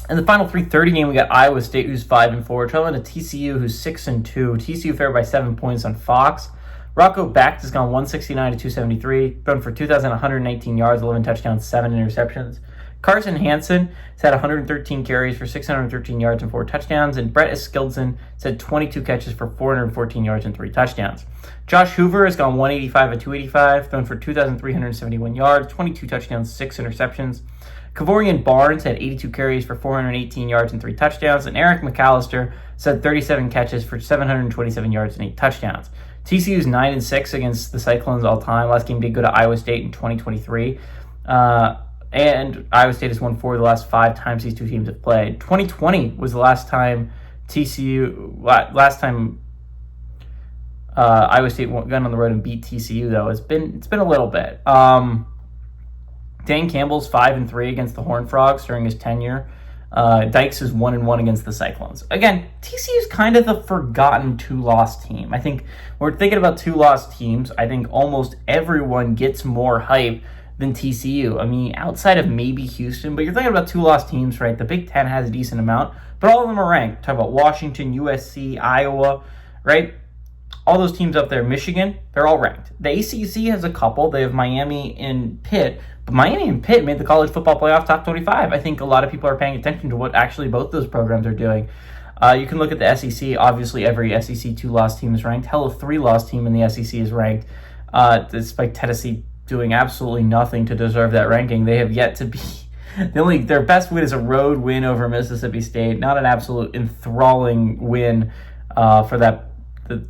In the final 3:30 game, we got Iowa State, who's 5-4, traveling to TCU, who's 6-2. TCU favored by 7 points on Fox. Rocco Becht has gone 169 to 273, thrown for 2,118 yards, 11 touchdowns, 7 interceptions. Carson Hansen has had 113 carries for 613 yards and 4 touchdowns, and Brett Eskildsen has had 22 catches for 414 yards and 3 touchdowns. Josh Hoover has gone 185 to 285, thrown for 2,371 yards, 22 touchdowns, 6 interceptions. Kavorian Barnes had 82 carries for 418 yards and 3 touchdowns, and Eric McAllister has had 37 catches for 727 yards and 8 touchdowns. TCU's 9-6 against the Cyclones all time. Last game did go to Iowa State in 2023. And Iowa State has won 4 of the last 5 times these two teams have played. 2020 was the last time Iowa State went on the road and beat TCU, though. It's been a little bit. Dan Campbell's 5-3 against the Horned Frogs during his tenure. Dykes is 1-1 against the Cyclones. Again, TCU is kind of the forgotten 2-loss team. I think when we're thinking about 2-loss teams, I think almost everyone gets more hype than TCU. I mean, outside of maybe Houston, but you're thinking about 2-loss teams, right? The Big Ten has a decent amount, but all of them are ranked. Talk about Washington, USC, Iowa, right? All those teams up there, Michigan, they're all ranked. The ACC has a couple. They have Miami and Pitt, but Miami and Pitt made the college football playoff top 25. I think a lot of people are paying attention to what actually both those programs are doing. You can look at the SEC. Obviously, every SEC 2-loss team is ranked. Hell, a 3-loss team in the SEC is ranked, despite Tennessee doing absolutely nothing to deserve that ranking. They have yet to be their best win is a road win over Mississippi State, not an absolute enthralling win for the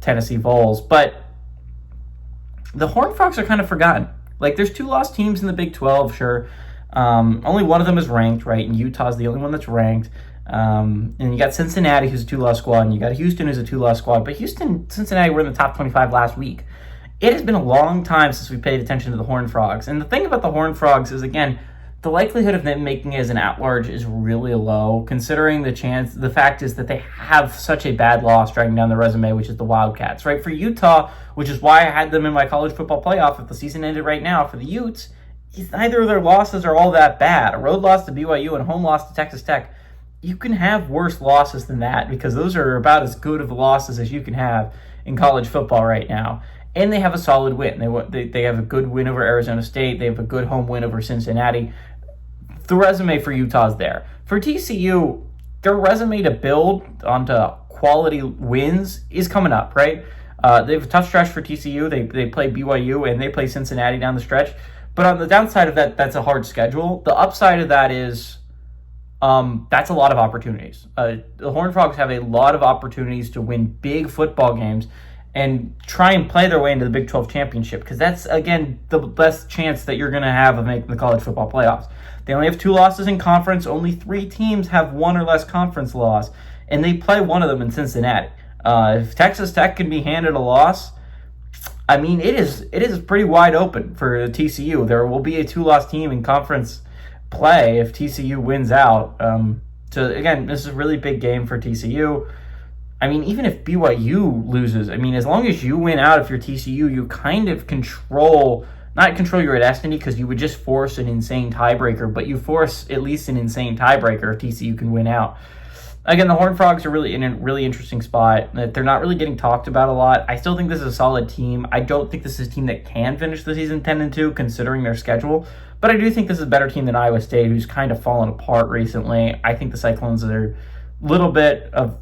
Tennessee Vols. But the Horned Frogs are kind of forgotten. Like, there's 2-loss teams in the Big 12, sure. Only one of them is ranked, right? And Utah's the only one that's ranked. And you got Cincinnati, who's a 2-loss squad, and you got Houston, who's a 2-loss squad. But Cincinnati were in the top 25 last week. It has been a long time since we paid attention to the Horned Frogs. And the thing about the Horned Frogs is, again, the likelihood of them making it as an at-large is really low, considering the fact is that they have such a bad loss dragging down their resume, which is the Wildcats, right? For Utah, which is why I had them in my college football playoff if the season ended right now, for the Utes, neither of their losses are all that bad. A road loss to BYU and a home loss to Texas Tech, you can have worse losses than that, because those are about as good of losses as you can have in college football right now. And they have a solid win. They have a good win over Arizona State. They have a good home win over Cincinnati. The resume for Utah is there. For TCU, their resume to build onto quality wins is coming up, right? They have a tough stretch for TCU. They play BYU and they play Cincinnati down the stretch. But on the downside of that, that's a hard schedule. The upside of that is that's a lot of opportunities. The Horned Frogs have a lot of opportunities to win big football games and try and play their way into the Big 12 championship, because that's, again, the best chance that you're going to have of making the college football playoffs. They only have 2 losses in conference. Only 3 teams have 1 or less conference loss, and they play one of them in Cincinnati. If Texas Tech can be handed a loss, I mean, it is pretty wide open for TCU. There will be a 2-loss team in conference play if TCU wins out. So, again, this is a really big game for TCU. I mean, even if BYU loses, I mean, as long as you win out, if you're TCU, you kind of not control your destiny, because you would just force an insane tiebreaker, but you force at least an insane tiebreaker if TCU can win out. Again, the Horned Frogs are really in a really interesting spot. They're not really getting talked about a lot. I still think this is a solid team. I don't think this is a team that can finish the season 10-2, considering their schedule, but I do think this is a better team than Iowa State, who's kind of fallen apart recently. I think the Cyclones are a little bit of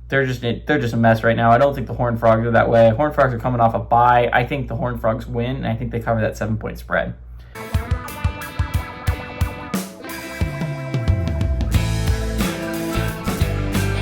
They're just a mess right now. I don't think the Horned Frogs are that way. Horned Frogs are coming off a bye. I think the Horned Frogs win, and I think they cover that 7-point spread.